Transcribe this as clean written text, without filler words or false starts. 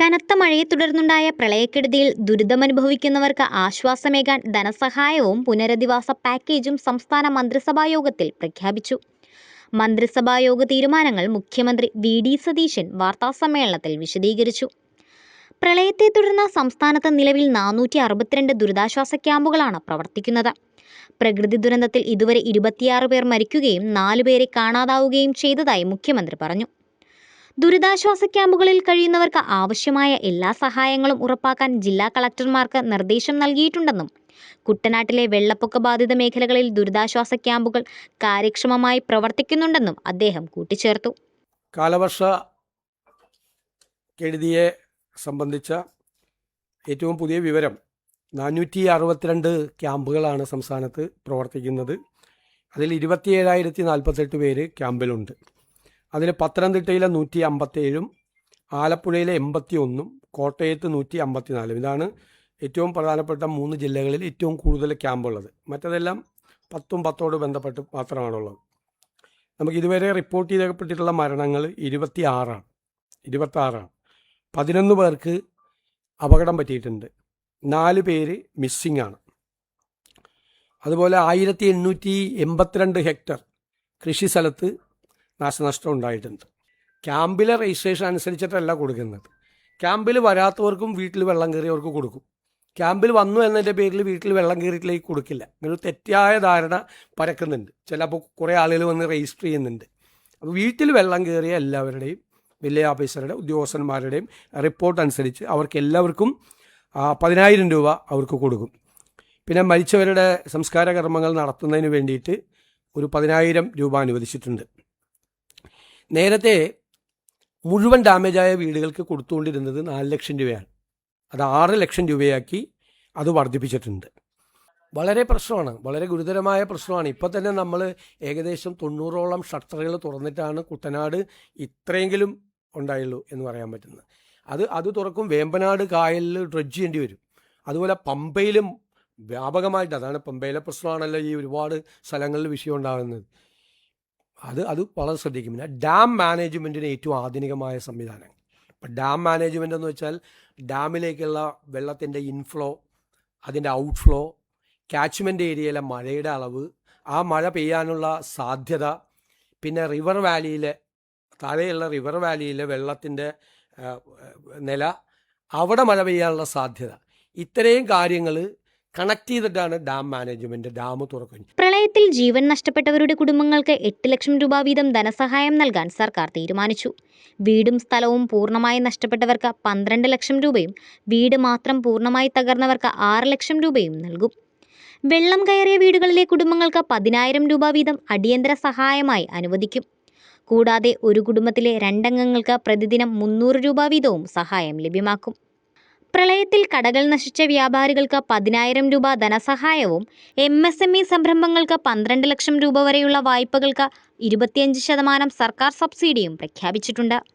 കനത്ത മഴയെ തുടർന്നുണ്ടായ പ്രളയക്കെടുതിയിൽ ദുരിതമനുഭവിക്കുന്നവർക്ക് ആശ്വാസമേകാൻ ധനസഹായവും പുനരധിവാസ പാക്കേജും സംസ്ഥാന മന്ത്രിസഭായോഗത്തിൽ പ്രഖ്യാപിച്ചു. മന്ത്രിസഭായോഗ തീരുമാനങ്ങൾ മുഖ്യമന്ത്രി വി.ഡി. സതീശൻ വാർത്താസമ്മേളനത്തിൽ വിശദീകരിച്ചു. പ്രളയത്തെ തുടർന്ന് സംസ്ഥാനത്ത് നിലവിൽ 462 ദുരിതാശ്വാസ ക്യാമ്പുകളാണ് പ്രവർത്തിക്കുന്നത്. പ്രകൃതി ദുരന്തത്തിൽ ഇതുവരെ 26 പേർ മരിക്കുകയും 4 പേരെ കാണാതാവുകയും ചെയ്തതായി മുഖ്യമന്ത്രി പറഞ്ഞു. ദുരിതാശ്വാസ ക്യാമ്പുകളിൽ കഴിയുന്നവർക്ക് ആവശ്യമായ എല്ലാ സഹായങ്ങളും ഉറപ്പാക്കാൻ ജില്ലാ കളക്ടർമാർക്ക് നിർദ്ദേശം നൽകിയിട്ടുണ്ടെന്നും കുട്ടനാട്ടിലെ വെള്ളപ്പൊക്ക ബാധിത മേഖലകളിൽ ദുരിതാശ്വാസ ക്യാമ്പുകൾ കാര്യക്ഷമമായി പ്രവർത്തിക്കുന്നുണ്ടെന്നും അദ്ദേഹം കൂട്ടിച്ചേർത്തു. കാലവർഷ കെടുതിയെ സംബന്ധിച്ച ഏറ്റവും പുതിയ വിവരം 462 ക്യാമ്പുകളാണ് സംസ്ഥാനത്ത് പ്രവർത്തിക്കുന്നത്. അതിൽ 27,048 പേര് ക്യാമ്പിലുണ്ട്. അതിൽ പത്തനംതിട്ടയിലെ 157, ആലപ്പുഴയിലെ 81, കോട്ടയത്ത് 154. ഇതാണ് ഏറ്റവും പ്രധാനപ്പെട്ട 3 ജില്ലകളിൽ ഏറ്റവും കൂടുതൽ ക്യാമ്പുള്ളത്. മറ്റതെല്ലാം 10 ബന്ധപ്പെട്ട് മാത്രമാണുള്ളത്. നമുക്ക് ഇതുവരെ റിപ്പോർട്ട് ചെയ്യപ്പെട്ടിട്ടുള്ള മരണങ്ങൾ 26 ആണ്. 11 പേർക്ക് അപകടം പറ്റിയിട്ടുണ്ട്. 4 പേര് മിസ്സിംഗ് ആണ്. അതുപോലെ 1882 ഹെക്ടർ കൃഷി സ്ഥലത്ത് നാശനഷ്ടം ഉണ്ടായിട്ടുണ്ട്. ക്യാമ്പിലെ രജിസ്ട്രേഷൻ അനുസരിച്ചിട്ടല്ല കൊടുക്കുന്നത്. ക്യാമ്പിൽ വരാത്തവർക്കും വീട്ടിൽ വെള്ളം കയറിയവർക്ക് കൊടുക്കും. ക്യാമ്പിൽ വന്നു എന്നതിൻ്റെ പേരിൽ വീട്ടിൽ വെള്ളം കയറിയിട്ടിലേക്ക് കൊടുക്കില്ല. ഇങ്ങനെ തെറ്റായ ധാരണ പരക്കുന്നുണ്ട്. ചിലപ്പോൾ കുറേ ആളുകൾ വന്ന് രജിസ്റ്റർ ചെയ്യുന്നുണ്ട്. അപ്പോൾ വീട്ടിൽ വെള്ളം കയറിയ എല്ലാവരുടെയും വില്ലേജ് ഓഫീസറുടെ ഉദ്യോഗസ്ഥന്മാരുടെയും റിപ്പോർട്ട് അനുസരിച്ച് അവർക്ക് എല്ലാവർക്കും 10,000 രൂപ അവർക്ക് കൊടുക്കും. പിന്നെ മരിച്ചവരുടെ സംസ്കാര കർമ്മങ്ങൾ നടത്തുന്നതിന് വേണ്ടിയിട്ട് ഒരു 10,000 രൂപ അനുവദിച്ചിട്ടുണ്ട്. നേരത്തെ മുഴുവൻ ഡാമേജായ വീടുകൾക്ക് കൊടുത്തുകൊണ്ടിരുന്നത് 4 ലക്ഷം രൂപയാണ്. അത് 6 ലക്ഷം രൂപയാക്കി അത് വർദ്ധിപ്പിച്ചിട്ടുണ്ട്. വളരെ പ്രശ്നമാണ്, വളരെ ഗുരുതരമായ പ്രശ്നമാണ്. ഇപ്പോൾ തന്നെ നമ്മൾ ഏകദേശം 90ഓളം ഷട്ടറുകൾ തുറന്നിട്ടാണ് കുട്ടനാട് ഇത്രയെങ്കിലും ഉണ്ടായുള്ളൂ എന്ന് പറയാൻ പറ്റുന്നത്. അത് തുറക്കും. വേമ്പനാട് കായലിൽ ഡ്രഡ്ജ് ചെയ്യേണ്ടി വരും. അതുപോലെ പമ്പയിലും വ്യാപകമായിട്ട്, അതാണ് പമ്പയിലെ പ്രശ്നമാണല്ലോ ഈ ഒരുപാട് സ്ഥലങ്ങളിൽ വിഷയം ഉണ്ടാകുന്നത്. അത് വളരെ ശ്രദ്ധിക്കും. പിന്നെ ഡാം മാനേജ്മെൻറ്റിന് ഏറ്റവും ആധുനികമായ സംവിധാനങ്ങൾ. ഇപ്പം ഡാം മാനേജ്മെൻ്റ് എന്ന് വെച്ചാൽ ഡാമിലേക്കുള്ള വെള്ളത്തിൻ്റെ ഇൻഫ്ലോ, അതിൻ്റെ ഔട്ട്ഫ്ലോ, ക്യാച്ച്മെൻ്റ് ഏരിയയിലെ മഴയുടെ അളവ്, ആ മഴ പെയ്യാനുള്ള സാധ്യത, പിന്നെ റിവർ വാലിയിലെ താഴെയുള്ള റിവർ വാലിയിലെ വെള്ളത്തിൻ്റെ നില, അവിടെ മഴ പെയ്യാനുള്ള സാധ്യത, ഇത്രയും കാര്യങ്ങൾ കണക്ട് ചെയ്തിട്ടാണ് ഡാം മാനേജ്മെൻറ്റ് ഡാം തുറക്കുന്നത്. പ്രളയത്തിൽ ജീവൻ നഷ്ടപ്പെട്ടവരുടെ കുടുംബങ്ങൾക്ക് 8 ലക്ഷം രൂപ വീതം ധനസഹായം നൽകാൻ സർക്കാർ തീരുമാനിച്ചു. വീടും സ്ഥലവും പൂർണ്ണമായി നഷ്ടപ്പെട്ടവർക്ക് 12 ലക്ഷം രൂപയും വീട് മാത്രം പൂർണ്ണമായി തകർന്നവർക്ക് 6 ലക്ഷം രൂപയും നൽകും. വെള്ളം കയറിയ വീടുകളിലെ കുടുംബങ്ങൾക്ക് 10,000 രൂപ വീതം അടിയന്തര സഹായമായി അനുവദിക്കും. കൂടാതെ ഒരു കുടുംബത്തിലെ 2 അംഗങ്ങൾക്ക് പ്രതിദിനം 300 രൂപ വീതവും സഹായം ലഭ്യമാക്കും. പ്രളയത്തിൽ കടകൾ നശിച്ച വ്യാപാരികൾക്ക് 10,000 രൂപ ധനസഹായവും MSME സംരംഭങ്ങൾക്ക് 12 ലക്ഷം രൂപ വരെയുള്ള വായ്പകൾക്ക് 25% സർക്കാർ സബ്സിഡിയും പ്രഖ്യാപിച്ചിട്ടുണ്ട്.